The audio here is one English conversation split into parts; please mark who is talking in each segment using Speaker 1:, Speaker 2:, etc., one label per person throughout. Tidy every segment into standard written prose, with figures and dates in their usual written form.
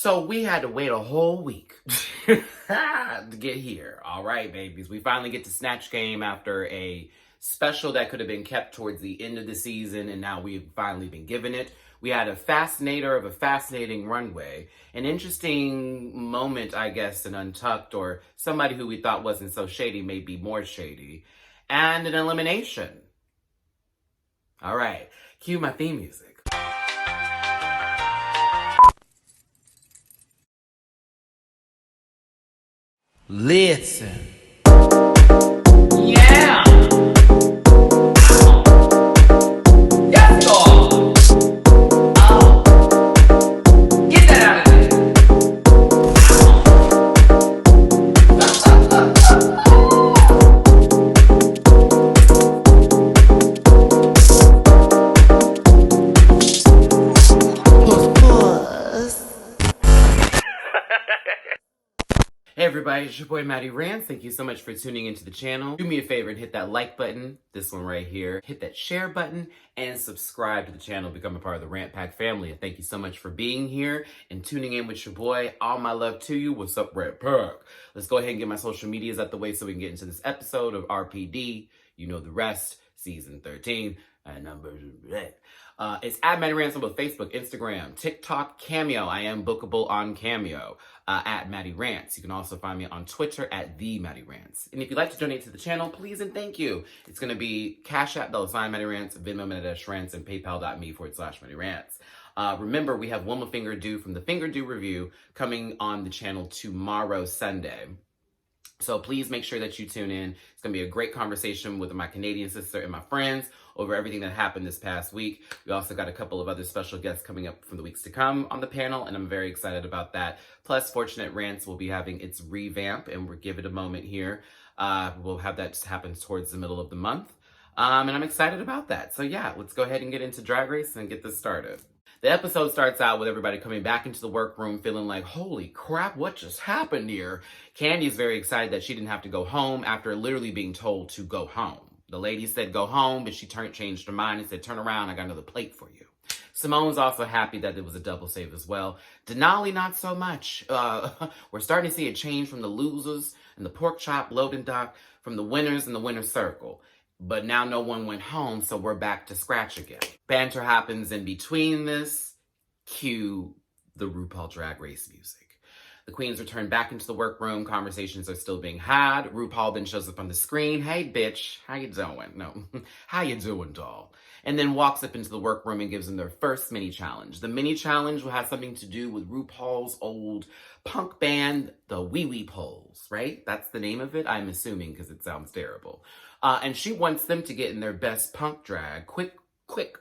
Speaker 1: So we had to wait a whole week to get here. All right, babies. We finally get to Snatch Game after a special that could have been kept towards the end of the season, and now we've finally been given it. We had a fascinator of a fascinating runway. An interesting moment, I guess, in Untucked, or somebody who we thought wasn't so shady may be more shady. And an elimination. All right, cue my theme music. Listen. Yeah! Yes, God! Oh. Get that out of there! Hey everybody, it's your boy Matty Rants. Thank you so much for tuning into the channel. Do me a favor and hit that like button, this one right here. Hit that share button and subscribe to the channel. Become a part of the Rant Pack family. And thank you so much for being here and tuning in with your boy. All my love to you. What's up, Rant Pack? Let's go ahead and get my social medias out the way so we can get into this episode of RPD. You know the rest. Season 13. Numbers. It's at Matty Rants on both Facebook, Instagram, TikTok, Cameo. I am bookable on Cameo. At Matty Rants. You can also find me on Twitter at the Matty Rants. And if you'd like to donate to the channel, please and thank you. It's going to be Cash App, $, Matty Rants, Venmo, Matty-Rants, and PayPal.me/Matty Rants. Remember, we have One More Finger Due from the Finger Due Review coming on the channel tomorrow, Sunday. So please make sure that you tune in. It's going to be a great conversation with my Canadian sister and my friends over everything that happened this past week. We also got a couple of other special guests coming up from the weeks to come on the panel, and I'm very excited about that. Plus, Fortunate Rants will be having its revamp, and we'll give it a moment here. We'll have that just happen towards the middle of the month. And I'm excited about that. So yeah, let's go ahead and get into Drag Race and get this started. The episode starts out with everybody coming back into the workroom feeling like, holy crap, what just happened here? Candy's very excited that she didn't have to go home after literally being told to go home. The lady said go home, but she changed her mind and said, turn around, I got another plate for you. Simone's also happy that it was a double save as well. Denali, not so much. We're starting to see a change from the losers and the pork chop loading dock, from the winners and the winner's circle. But now no one went home, so we're back to scratch again. Banter happens in between this. Cue the Rupaul Drag Race music. The queens return back into the workroom. Conversations are still being had. Rupaul then shows up on the screen. Hey, bitch. How you doing? No. How you doing, doll? And then walks up into the workroom and gives them their first mini challenge. The mini challenge will have something to do with RuPaul's old punk band, the Wee Wee Poles, right? That's the name of it, I'm assuming, because it sounds terrible. And she wants them to get in their best punk drag, quick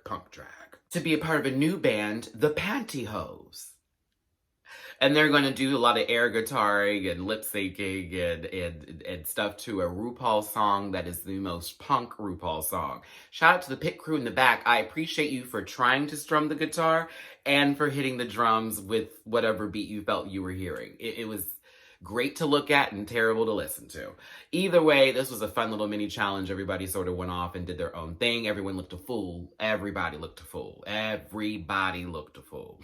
Speaker 1: punk drag, to be a part of a new band, the Pantyhose. And they're going to do a lot of air guitaring and lip syncing and stuff to a RuPaul song that is the most punk RuPaul song. Shout out to the pit crew in the back. I appreciate you for trying to strum the guitar and for hitting the drums with whatever beat you felt you were hearing. It was great to look at and terrible to listen to. Either way, this was a fun little mini challenge. Everybody sort of went off and did their own thing. Everyone looked a fool. Everybody looked a fool. Everybody looked a fool.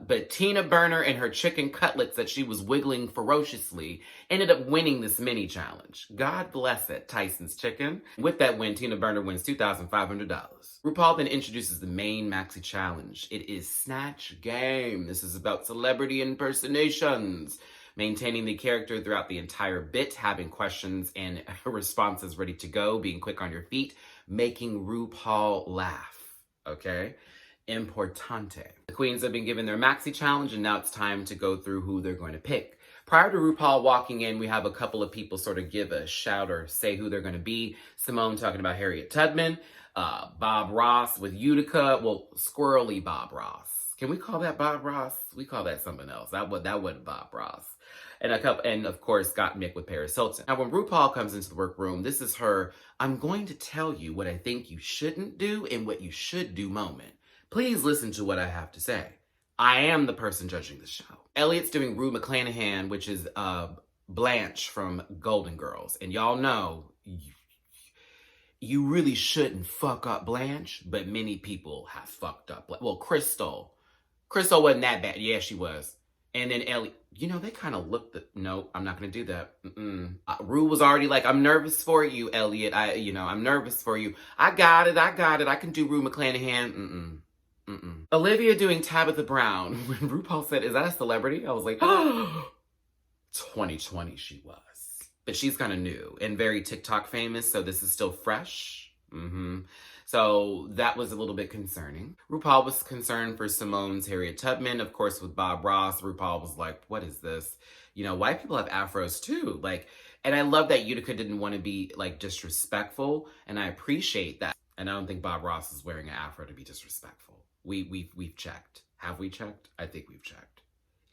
Speaker 1: But Tina Burner and her chicken cutlets that she was wiggling ferociously ended up winning this mini challenge. God bless it, Tyson's Chicken. With that win, Tina Burner wins $2,500. RuPaul then introduces the main maxi challenge. It is Snatch Game. This is about celebrity impersonations, maintaining the character throughout the entire bit, having questions and responses ready to go, being quick on your feet, making RuPaul laugh, okay? Importante. The queens have been given their maxi challenge, and now it's time to go through who they're going to pick. Prior to RuPaul walking in, we have a couple of people sort of give a shout or say who they're going to be. Simone talking about Harriet Tubman, Bob Ross with Utica, well, squirrely Bob Ross. Can we call that Bob Ross? We call that something else. That wasn't Bob Ross. And of course, got Mick with Paris Hilton. Now, when RuPaul comes into the workroom, this is her, I'm going to tell you what I think you shouldn't do and what you should do moment. Please listen to what I have to say. I am the person judging the show. Elliot's doing Rue McClanahan, which is Blanche from Golden Girls. And y'all know, you really shouldn't fuck up Blanche, but many people have fucked up. Well, Crystal Crystal wasn't that bad. Yeah, she was. And then Ellie, you know, they kind of looked at, no, I'm not going to do that. Rue was already like, I'm nervous for you, Elliot. I'm nervous for you. I got it. I can do Rue McClanahan. Olivia doing Tabitha Brown. When RuPaul said, is that a celebrity? I was like, 2020 she was. But she's kind of new and very TikTok famous, so this is still fresh. So that was a little bit concerning. RuPaul was concerned for Simone's Harriet Tubman. Of course, with Bob Ross, RuPaul was like, what is this? You know, white people have afros too. Like, and I love that Utica didn't want to be like disrespectful, and I appreciate that. And I don't think Bob Ross is wearing an afro to be disrespectful. We've checked. Have we checked? I think we've checked.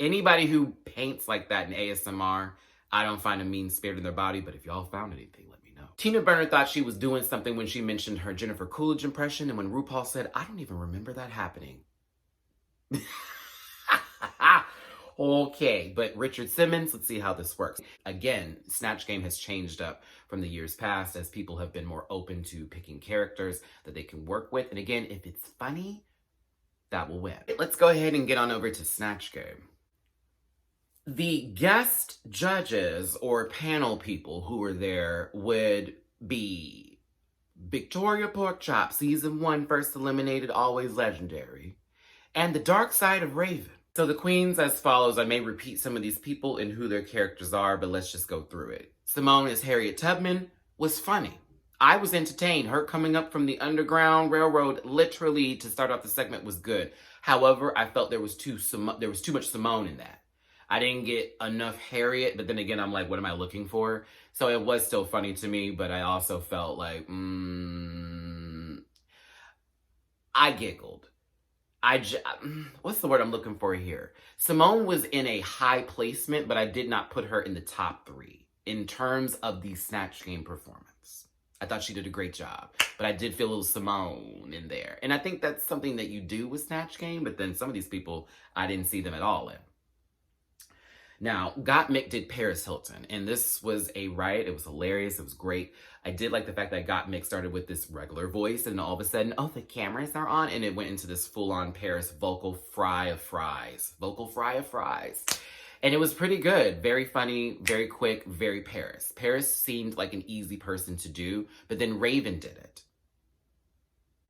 Speaker 1: Anybody who paints like that in ASMR, I don't find a mean spirit in their body, but if y'all found anything, let me know. Tina Burner thought she was doing something when she mentioned her Jennifer Coolidge impression, and when RuPaul said, I don't even remember that happening. Okay, but Richard Simmons, let's see how this works. Again, Snatch Game has changed up from the years past as people have been more open to picking characters that they can work with. And again, if it's funny, that will win. Let's go ahead and get on over to Snatch Game. The guest judges or panel people who were there would be Victoria Porkchop, season 1, first eliminated, always legendary, and the dark side of Raven. So the queens as follows. I may repeat some of these people and who their characters are, but let's just go through it. Simone as Harriet Tubman was funny. I was entertained. Her coming up from the Underground Railroad literally to start off the segment was good. However, I felt there was too much Simone in that. I didn't get enough Harriet, but then again, I'm like, what am I looking for? So it was still funny to me, but I also felt like, I giggled. What's the word I'm looking for here? Simone was in a high placement, but I did not put her in the top 3 in terms of the Snatch Game performance. I thought she did a great job, but I did feel a little Simone in there. And I think that's something that you do with Snatch Game, but then some of these people, I didn't see them at all in. Now, Gottmik did Paris Hilton, and this was a riot. It was hilarious. It was great. I did like the fact that Gottmik started with this regular voice, and all of a sudden, oh, the cameras are on, and it went into this full-on Paris vocal fry of fries. Vocal fry of fries. And it was pretty good. Very funny, very quick, very Paris. Paris seemed like an easy person to do, but then Raven did it.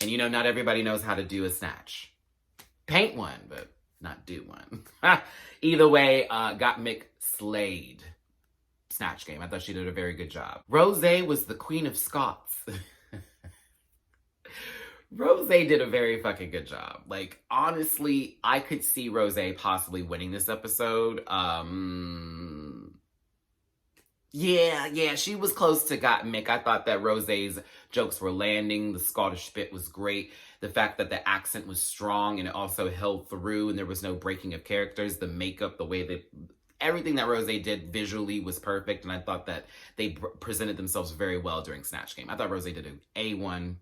Speaker 1: And you know, not everybody knows how to do a snatch. Paint one, but not do one. Either way, Gottmik slayed Snatch Game. I thought she did a very good job. Rosé was the Queen of Scots. Rosé did a very fucking good job. Like, honestly, I could see Rosé possibly winning this episode. Yeah, she was close to Gottmik. I thought that Rosé's jokes were landing. The Scottish bit was great. The fact that the accent was strong and it also held through and there was no breaking of characters. The makeup, the way that everything that Rosé did visually was perfect. And I thought that they presented themselves very well during Snatch Game. I thought Rosé did an A1+.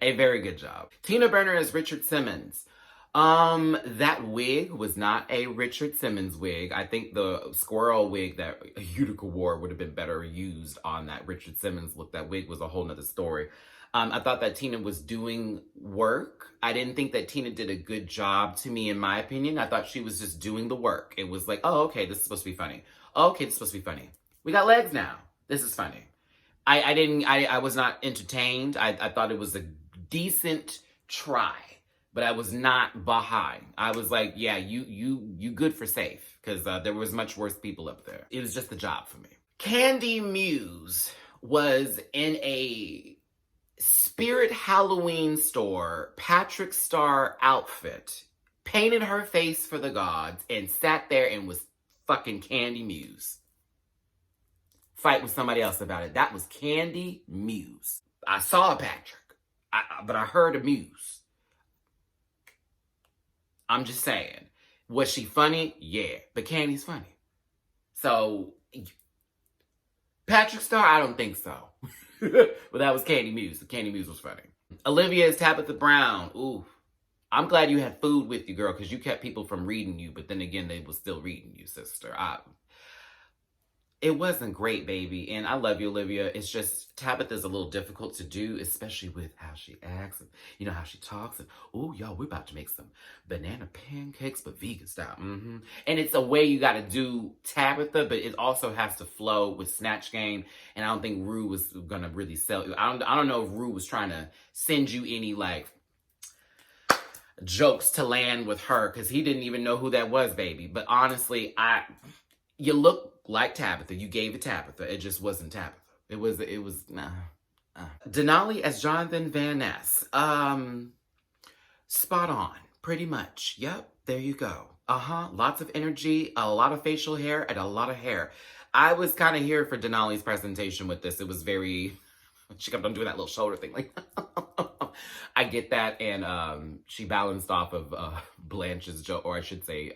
Speaker 1: A very good job. Tina Burner as Richard Simmons. That wig was not a Richard Simmons wig. I think the squirrel wig that Utica wore would have been better used on that Richard Simmons look. That wig was a whole nother story. I thought that Tina was doing work. I didn't think that Tina did a good job, to me, in my opinion. I thought she was just doing the work. It was like, oh, okay, this is supposed to be funny. Oh, okay, this is supposed to be funny. We got legs now. This is funny. I was not entertained. I thought it was a decent try, but I was not behind. I was like, yeah, you good for safe, because there was much worse people up there. It was just the job for me. Candy Muse was in a Spirit Halloween store Patrick Star outfit, painted her face for the gods, and sat there and was fucking Candy Muse. Fight with somebody else about it. That was Candy Muse. I saw a Patrick, but I heard a Muse. I'm just saying. Was she funny? Yeah. But Candy's funny. So, Patrick Star? I don't think so. But that was Candy Muse. Candy Muse was funny. Olivia is Tabitha Brown. Ooh. I'm glad you had food with you, girl, because you kept people from reading you, but then again, they were still reading you, sister. It wasn't great, baby. And I love you, Olivia. It's just Tabitha's a little difficult to do, especially with how she acts and, you know, how she talks. And, oh, y'all, we're about to make some banana pancakes, but vegan style. And it's a way you got to do Tabitha, but it also has to flow with Snatch Game. And I don't think Rue was going to really sell you. I don't know if Rue was trying to send you any, like, jokes to land with her, because he didn't even know who that was, baby. But honestly, you look like Tabitha. You gave it Tabitha. It just wasn't Tabitha. It was nah. Denali as Jonathan Van Ness. Spot on. Pretty much. Yep. There you go. Lots of energy, a lot of facial hair, and a lot of hair. I was kind of here for Denali's presentation with this. It was very... She kept on doing that little shoulder thing. Like, I get that. And she balanced off of Blanche's joke, or I should say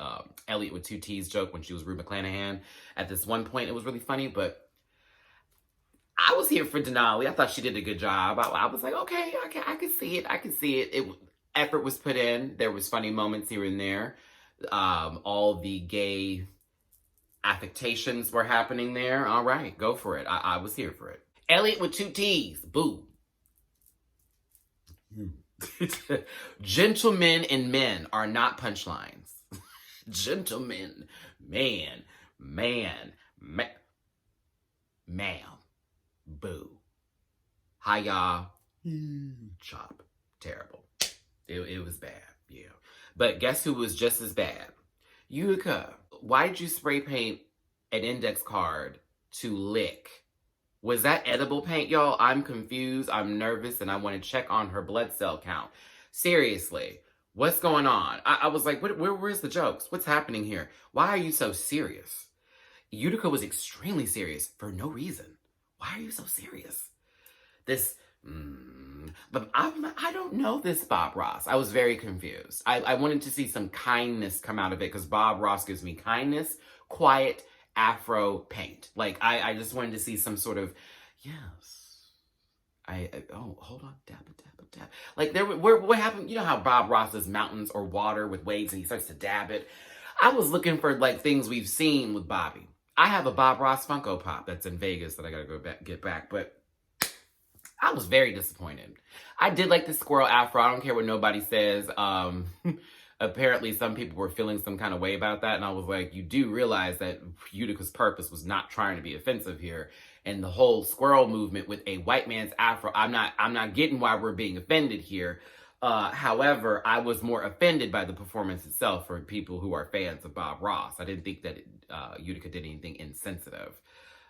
Speaker 1: Elliot with two T's joke when she was Rue McClanahan. At this one point, it was really funny, but I was here for Denali. I thought she did a good job. I was like, okay, I can see it. I can see it. Effort was put in. There was funny moments here and there. All the gay affectations were happening there. All right, go for it. I was here for it. Elliot with two T's. Boo. Gentlemen and men are not punchlines. Gentlemen, man. Boo. Hi, y'all. Chop. Terrible. It was bad, yeah. But guess who was just as bad? Utica. Why did you spray paint an index card to lick? Was that edible paint, y'all? I'm confused, I'm nervous, and I want to check on her blood cell count. Seriously, what's going on? I was like, where's the jokes? What's happening here? Why are you so serious? Utica was extremely serious for no reason. Why are you so serious? But I don't know this Bob Ross. I was very confused. I wanted to see some kindness come out of it, because Bob Ross gives me kindness, quiet, Afro paint. Like, I just wanted to see some sort of, yes. Oh, hold on, dab. Like, what happened? You know how Bob Ross does mountains or water with waves and he starts to dab it? I was looking for, like, things we've seen with Bobby. I have a Bob Ross Funko Pop that's in Vegas that I gotta go get back, but I was very disappointed. I did like the squirrel afro. I don't care what nobody says. Apparently, some people were feeling some kind of way about that, and I was like, you do realize that Utica's purpose was not trying to be offensive here, and the whole squirrel movement with a white man's afro, I'm not getting why we're being offended here. However, I was more offended by the performance itself for people who are fans of Bob Ross. I didn't think that Utica did anything insensitive,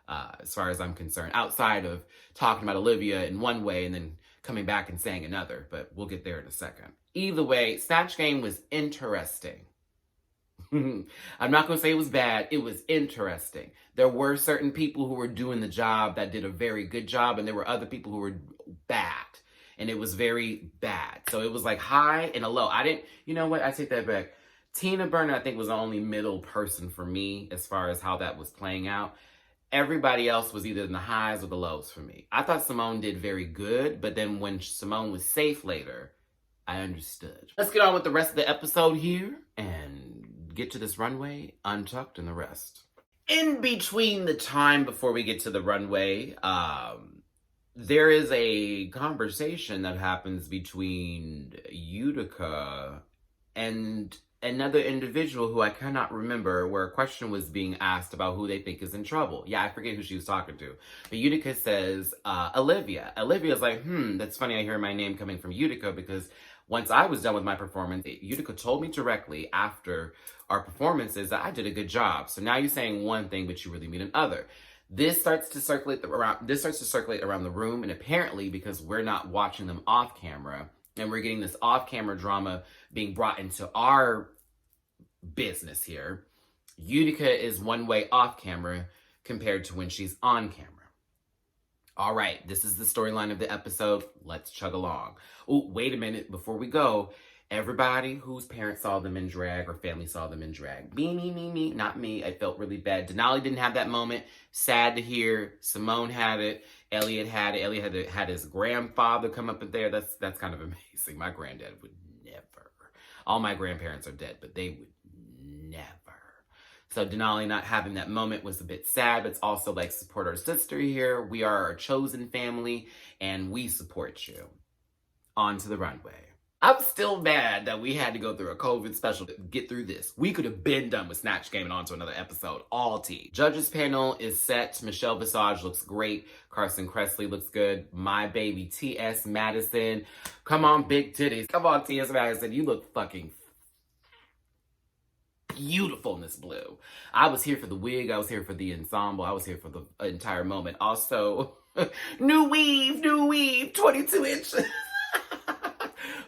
Speaker 1: as far as I'm concerned, outside of talking about Olivia in one way and then coming back and saying another, but we'll get there in a second. Either way, Snatch Game was interesting. I'm not going to say it was bad. It was interesting. There were certain people who were doing the job that did a very good job, and there were other people who were bad. And it was very bad. So it was like high and a low. You know what? I take that back. Tina Burner, I think, was the only middle person for me as far as how that was playing out. Everybody else was either in the highs or the lows for me. I thought Simone did very good, but then when Simone was safe later, I understood. Let's get on with the rest of the episode here and get to this runway, Untucked, and the rest. In between the time before we get to the runway, there is a conversation that happens between Utica and another individual who I cannot remember, where a question was being asked about who they think is in trouble. Yeah, I forget who she was talking to. But Utica says, Olivia. Olivia's like, that's funny, I hear my name coming from Utica, because once I was done with my performance, Utica told me directly after our performances that I did a good job. So now you're saying one thing, but you really mean another. This starts to circulate around the room, and apparently because we're not watching them off camera, and we're getting this off-camera drama being brought into our business here, Utica is one way off camera compared to when she's on camera. All right, this is the storyline of the episode. Let's chug along. Oh, wait a minute. Before we go, everybody whose parents saw them in drag or family saw them in drag. Me, not me. I felt really bad. Denali didn't have that moment. Sad to hear. Simone had it. Elliot had it. Elliot had his grandfather come up in there. That's kind of amazing. My granddad would never. All my grandparents are dead, but they would never. So Denali not having that moment was a bit sad, but it's also like support our sister here. We are our chosen family and we support you. On to the runway. I'm still mad that we had to go through a COVID special to get through this. We could have been done with Snatch Game and on to another episode. All tea. Judges panel is set. Michelle Visage looks great. Carson Kressley looks good. My baby T.S. Madison. Come on, big titties. Come on, T.S. Madison. You look fucking beautiful in this blue. I was here for the wig. I was here for the ensemble. I was here for the entire moment. Also, new weave, 22 inches.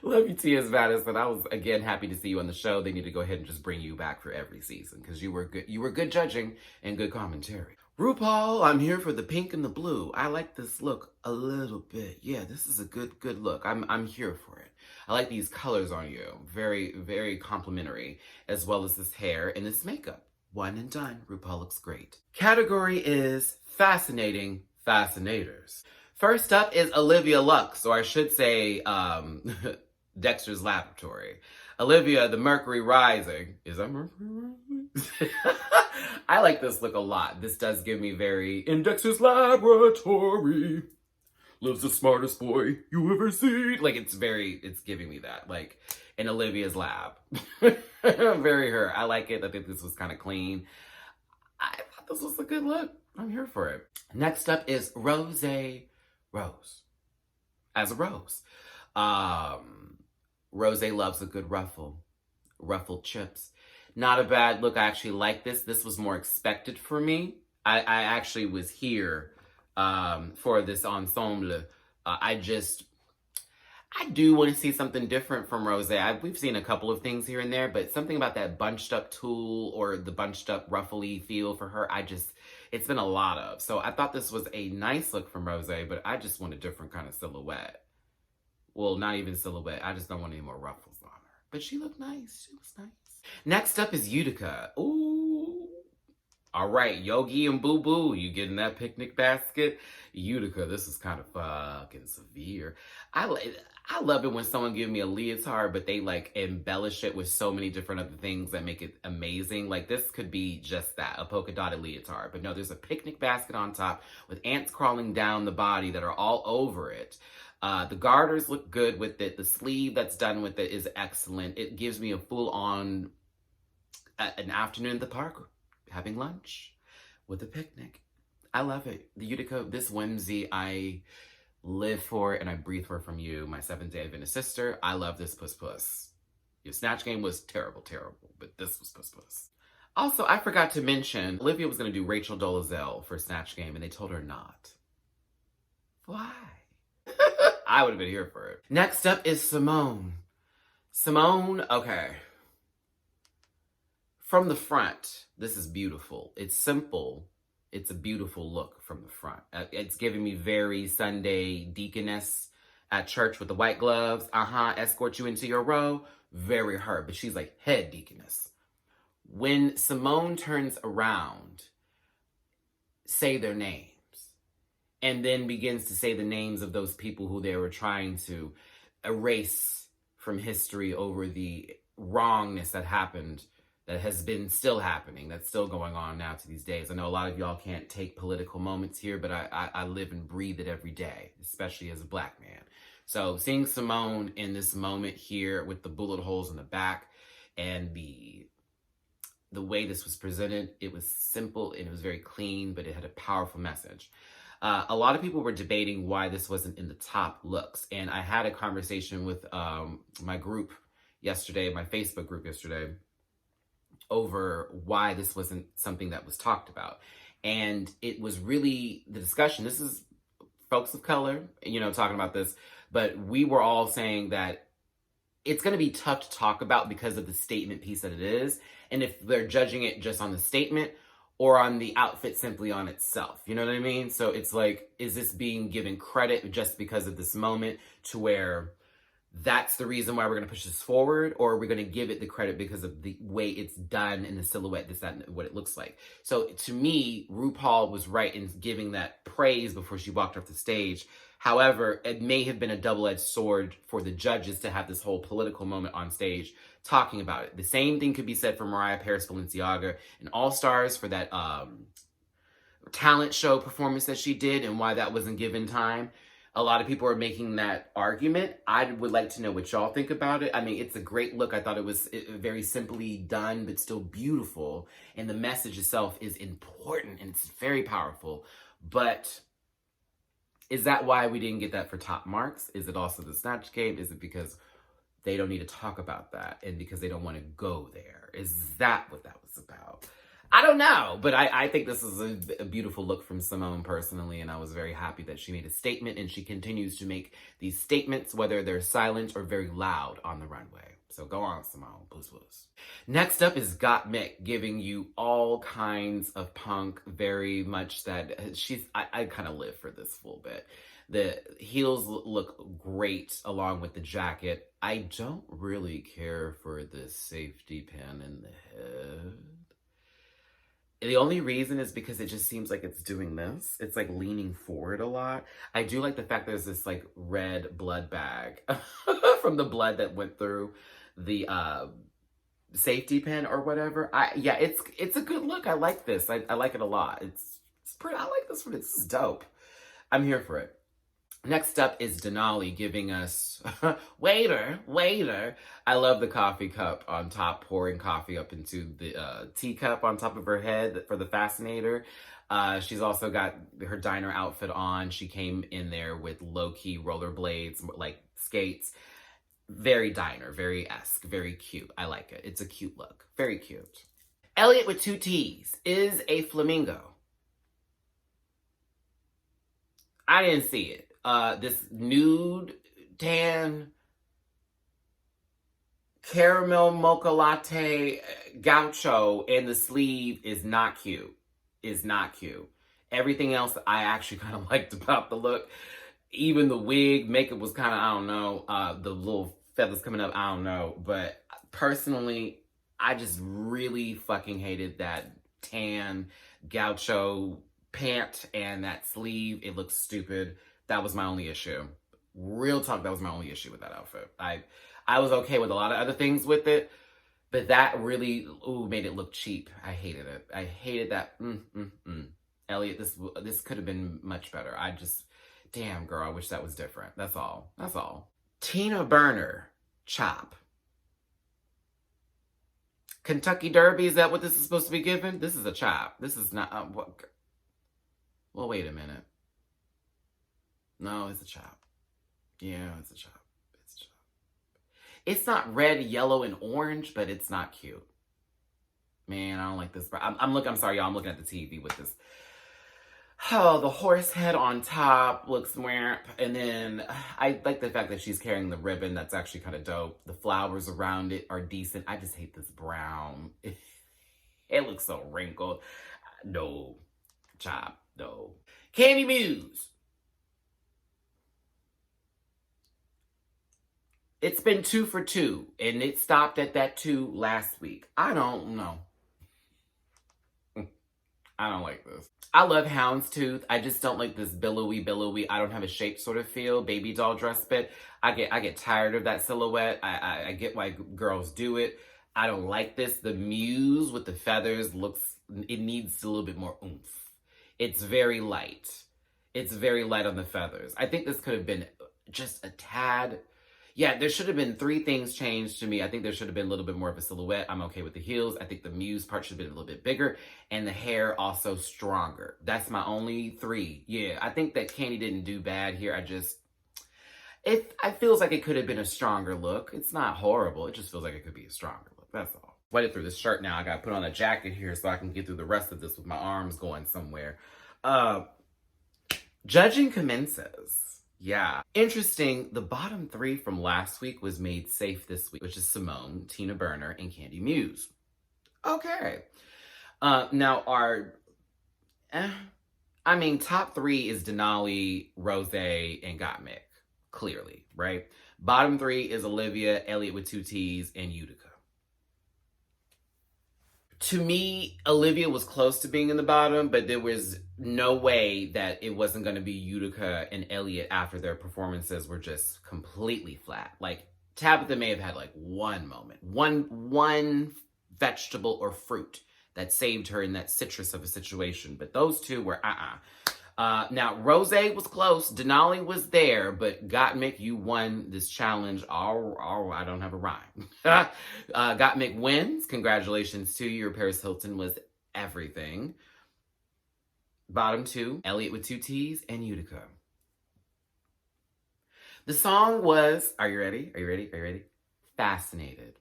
Speaker 1: Love you, T.S. Madison. I was, again, happy to see you on the show. They need to go ahead and just bring you back for every season because you were good. You were good judging and good commentary. Rupaul, I'm here for the pink and the blue. I like this look a little bit. Yeah, this is a good look. I'm here for it. I like these colors on you. Very, very complimentary, as well as this hair and this makeup. One and done. Rupaul looks great. Category is fascinating fascinators. First up is Olivia Lux, or I should say, Dexter's Laboratory. Olivia, the Mercury Rising. Is that Mercury Rising? I like this look a lot. This does give me very, in Dexter's Laboratory lives the smartest boy you ever seen. Like, it's giving me that. Like, in Olivia's lab. Very her. I like it. I think this was kind of clean. I thought this was a good look. I'm here for it. Next up is Rose as a rose. Rose loves a good ruffled chips. Not a bad look. I actually like this. This was more expected for me. I actually was here for this ensemble. I do want to see something different from Rose. We've seen a couple of things here and there, but something about that bunched up tulle or the bunched up ruffly feel for her, it's been a lot of. So I thought this was a nice look from Rose, but I just want a different kind of silhouette. Well, not even silhouette. I just don't want any more ruffles on her. But she looked nice. She was nice. Next up is Utica. Ooh. All right, Yogi and Boo Boo, you getting that picnic basket? Utica, this is kind of fucking severe. I love it when someone gives me a leotard, but they like embellish it with so many different other things that make it amazing. Like this could be just that, a polka dotted leotard. But no, there's a picnic basket on top with ants crawling down the body that are all over it. The garters look good with it. The sleeve that's done with it is excellent. It gives me a full-on an afternoon at the park, having lunch with a picnic. I love it. The Utica, this whimsy, I live for and I breathe for from you, my Seventh-day Adventist sister. I love this puss. Your Snatch Game was terrible, but this was puss. Also, I forgot to mention, Olivia was going to do Rachel Dolezal for Snatch Game, and they told her not. Why? I would have been here for it. Next up is Simone. Simone, okay. From the front, this is beautiful. It's simple. It's a beautiful look from the front. It's giving me very Sunday deaconess at church with the white gloves. Escort you into your row. Very her, but she's like head deaconess. When Simone turns around, say their names, and then begins to say the names of those people who they were trying to erase from history over the wrongness that happened, that has been still happening, that's still going on now to these days. I know a lot of y'all can't take political moments here, but I live and breathe it every day, especially as a Black man. So seeing Simone in this moment here with the bullet holes in the back and the way this was presented, it was simple and it was very clean, but it had a powerful message. A lot of people were debating why this wasn't in the top looks. And I had a conversation with my group yesterday, my Facebook group yesterday, over why this wasn't something that was talked about. And it was really the discussion. This is folks of color, talking about this, but we were all saying that it's going to be tough to talk about because of the statement piece that it is. And if they're judging it just on the statement or on the outfit simply on itself, you know what I mean? So it's like, is this being given credit just because of this moment to where that's the reason why we're going to push this forward, or are we going to give it the credit because of the way it's done in the silhouette, this, that, and what it looks like? So to me, RuPaul was right in giving that praise before she walked off the stage. However, it may have been a double-edged sword for the judges to have this whole political moment on stage talking about it. The same thing could be said for Mariah Paris Balenciaga and All Stars for that talent show performance that she did and why that wasn't given time. A lot of people are making that argument. I would like to know what y'all think about it. I mean, it's a great look. I thought it was very simply done, but still beautiful. And the message itself is important and it's very powerful. But is that why we didn't get that for top marks? Is it also the Snatch Game? Is it because they don't need to talk about that and because they don't want to go there? Is that what that was about? I don't know, but I think this is a beautiful look from Simone personally, and I was very happy that she made a statement, and she continues to make these statements, whether they're silent or very loud on the runway. So go on, Simone. Boost, boost. Next up is Got Mick, giving you all kinds of punk, very much that I kind of live for this full bit. The heels look great along with the jacket. I don't really care for the safety pin in the head. The only reason is because it just seems like it's doing this. It's like leaning forward a lot. I do like the fact there's this like red blood bag from the blood that went through the safety pin or whatever. Yeah, it's a good look. I like this. I like it a lot. It's pretty. I like this one. This is dope. I'm here for it. Next up is Denali giving us, waiter. I love the coffee cup on top, pouring coffee up into the teacup on top of her head for the Fascinator. She's also got her diner outfit on. She came in there with low-key rollerblades, like skates. Very diner, very esque, very cute. I like it. It's a cute look. Very cute. Elliot with 2 T's is a flamingo. I didn't see it. This nude tan caramel mocha latte gaucho in the sleeve is not cute. Is not cute. Everything else I actually kind of liked about the look. Even the wig, makeup was kind of, I don't know, the little feathers coming up, I don't know. But personally, I just really fucking hated that tan gaucho pant and that sleeve. It looks stupid. That was my only issue. Real talk, that was my only issue with that outfit. I was okay with a lot of other things with it, but that really, made it look cheap. I hated it. I hated that. Elliot, this could have been much better. Damn, girl, I wish that was different. That's all. That's all. Tina Burner, chop. Kentucky Derby, is that what this is supposed to be given? This is a chop. This is not, what? Well, wait a minute. No, it's a chop. Yeah, it's a chop. It's a chop. It's not red, yellow, and orange, but it's not cute. Man, I don't like this. I'm sorry, y'all. I'm looking at the TV with this. Oh, the horse head on top looks wamp. And then I like the fact that she's carrying the ribbon. That's actually kind of dope. The flowers around it are decent. I just hate this brown. It looks so wrinkled. No. Chop. No. Candy Muse. It's been 2 for 2, and it stopped at that 2 last week. I don't know. I don't like this. I love Houndstooth. I just don't like this billowy, I don't have a shape sort of feel, baby doll dress bit. I get tired of that silhouette. I get why girls do it. I don't like this. The Muse with the feathers it needs a little bit more oomph. It's very light. It's very light on the feathers. I think this could have been just a tad. Yeah, there should have been 3 things changed to me. I think there should have been a little bit more of a silhouette. I'm okay with the heels. I think the Muse part should have been a little bit bigger. And the hair also stronger. That's my only 3. Yeah, I think that Candy didn't do bad here. It feels like it could have been a stronger look. It's not horrible. It just feels like it could be a stronger look. That's all. Sweated through this shirt now. I got to put on a jacket here so I can get through the rest of this with my arms going somewhere. Judging commences. Yeah. Interesting, the bottom 3 from last week was made safe this week, which is Simone, Tina Burner, and Candy Muse. Okay. Now top 3 is Denali, Rose, and Gottmik, clearly, right? Bottom 3 is Olivia, Elliot with 2 T's, and Utica. To me, Olivia was close to being in the bottom, but there was no way that it wasn't going to be Utica and Elliott after their performances were just completely flat. Like, Tabitha may have had like one moment, one vegetable or fruit that saved her in that citrus of a situation, but those two were now, Rose was close. Denali was there, but Gottmik, you won this challenge. I don't have a rhyme. Gottmik wins. Congratulations to you. Your Paris Hilton was everything. Bottom two, Elliott with 2 T's and Utica. The song was, are you ready? Are you ready? Are you ready? Fascinated.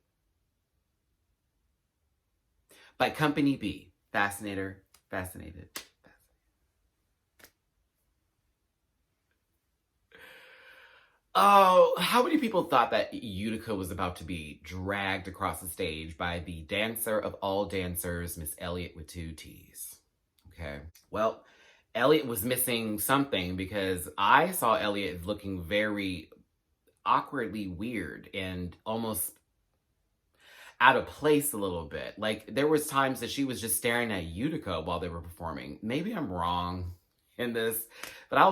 Speaker 1: By Company B. Fascinator, Fascinated. Oh, how many people thought that Utica was about to be dragged across the stage by the dancer of all dancers, Miss Elliott with 2 T's? Okay. Well, Elliott was missing something because I saw Elliott looking very awkwardly weird and almost out of place a little bit. Like, there was times that she was just staring at Utica while they were performing. Maybe I'm wrong in this, but I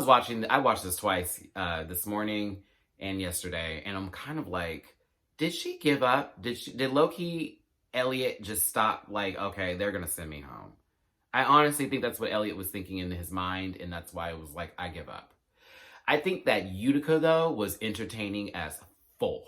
Speaker 1: watched this twice, this morning and yesterday, and I'm kind of like, did she give up? Did low-key Elliott just stop, like, okay, they're gonna send me home? I honestly think that's what Elliott was thinking in his mind, and that's why it was like, I give up. I think that Utica, though, was entertaining as full.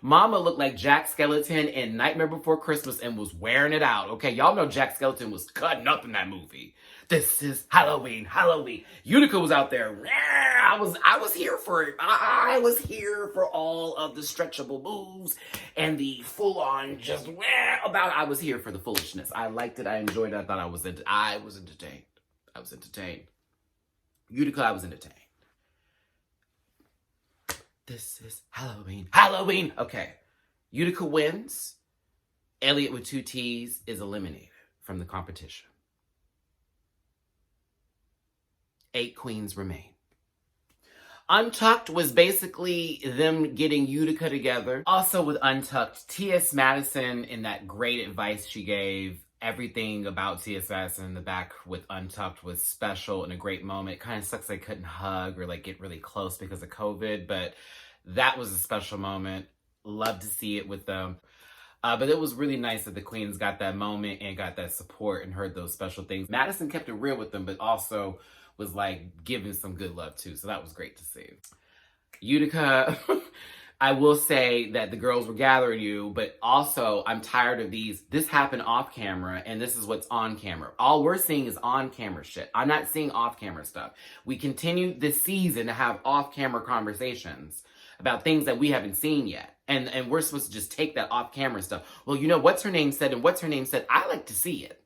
Speaker 1: Mama looked like Jack Skellington in Nightmare Before Christmas and was wearing it out. Okay, y'all know Jack Skellington was cutting up in that movie. This is Halloween, Halloween. Utica was out there. I was here for it. I was here for all of the stretchable moves and the full-on just I was here for the foolishness. I liked it. I enjoyed it. I thought I was entertained. I was entertained. Utica, I was entertained. This is Halloween, Halloween. Okay, Utica wins. Elliott with 2 T's is eliminated from the competition. 8 queens remain. Untucked was basically them getting Utica together. Also with Untucked, T.S. Madison, in that great advice she gave, everything about T.S. Madison in the back with Untucked was special and a great moment. Kind of sucks they couldn't hug or like get really close because of COVID, but that was a special moment. Love to see it with them. But it was really nice that the queens got that moment and got that support and heard those special things. Madison kept it real with them, but also was like giving some good love too. So that was great to see. Utica, I will say that the girls were gathering you, but also I'm tired of these. This happened off camera and this is what's on camera. All we're seeing is on camera shit. I'm not seeing off camera stuff. We continue this season to have off camera conversations about things that we haven't seen yet. And we're supposed to just take that off camera stuff. Well, you know, what's her name said and what's her name said. I like to see it.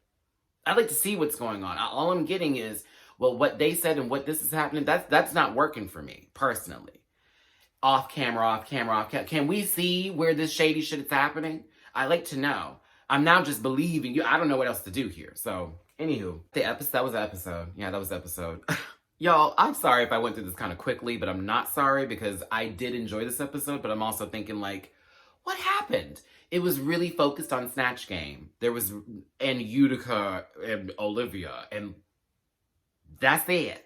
Speaker 1: I like to see what's going on. All I'm getting is, well, what they said and what this is happening, that's not working for me, personally. Off camera, off camera, off camera. Can we see where this shady shit is happening? I like to know. I'm now just believing you. I don't know what else to do here. So, anywho, that was the episode. Yeah, that was the episode. Y'all, I'm sorry if I went through this kind of quickly, but I'm not sorry because I did enjoy this episode, but I'm also thinking like, what happened? It was really focused on Snatch Game. And Utica and Olivia, and that's it.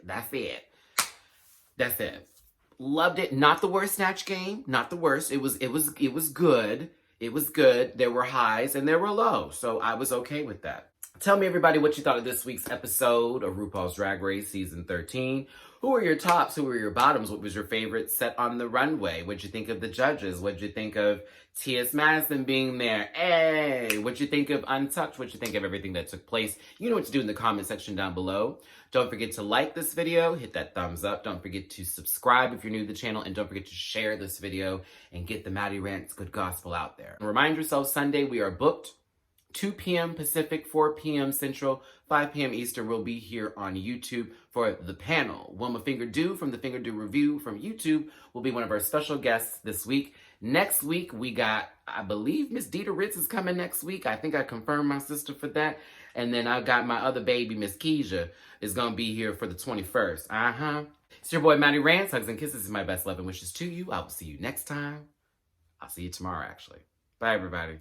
Speaker 1: Loved it. Not the worst Snatch Game. Not the worst. It was good. It was good. There were highs and there were lows. So I was okay with that. Tell me, everybody, what you thought of this week's episode of RuPaul's Drag Race Season 13. Who were your tops? Who were your bottoms? What was your favorite set on the runway? What'd you think of the judges? What'd you think of T.S. Madison being there? Hey! What'd you think of Untucked? What'd you think of everything that took place? You know what to do in the comment section down below. Don't forget to like this video. Hit that thumbs up. Don't forget to subscribe if you're new to the channel. And don't forget to share this video and get the Matty Rants good gospel out there. And remind yourself, Sunday we are booked. 2 p.m. Pacific, 4 p.m. Central, 5 p.m. Eastern. We'll be here on YouTube for the panel. Wilma Fingerdo from the Fingerdo Review from YouTube will be one of our special guests this week. Next week, we got, I believe Miss Dita Ritz is coming next week. I think I confirmed my sister for that. And then I got my other baby, Miss Keisha, is going to be here for the 21st. It's your boy, Matty Rants. Hugs and kisses and my best love and wishes to you. I will see you next time. I'll see you tomorrow, actually. Bye, everybody.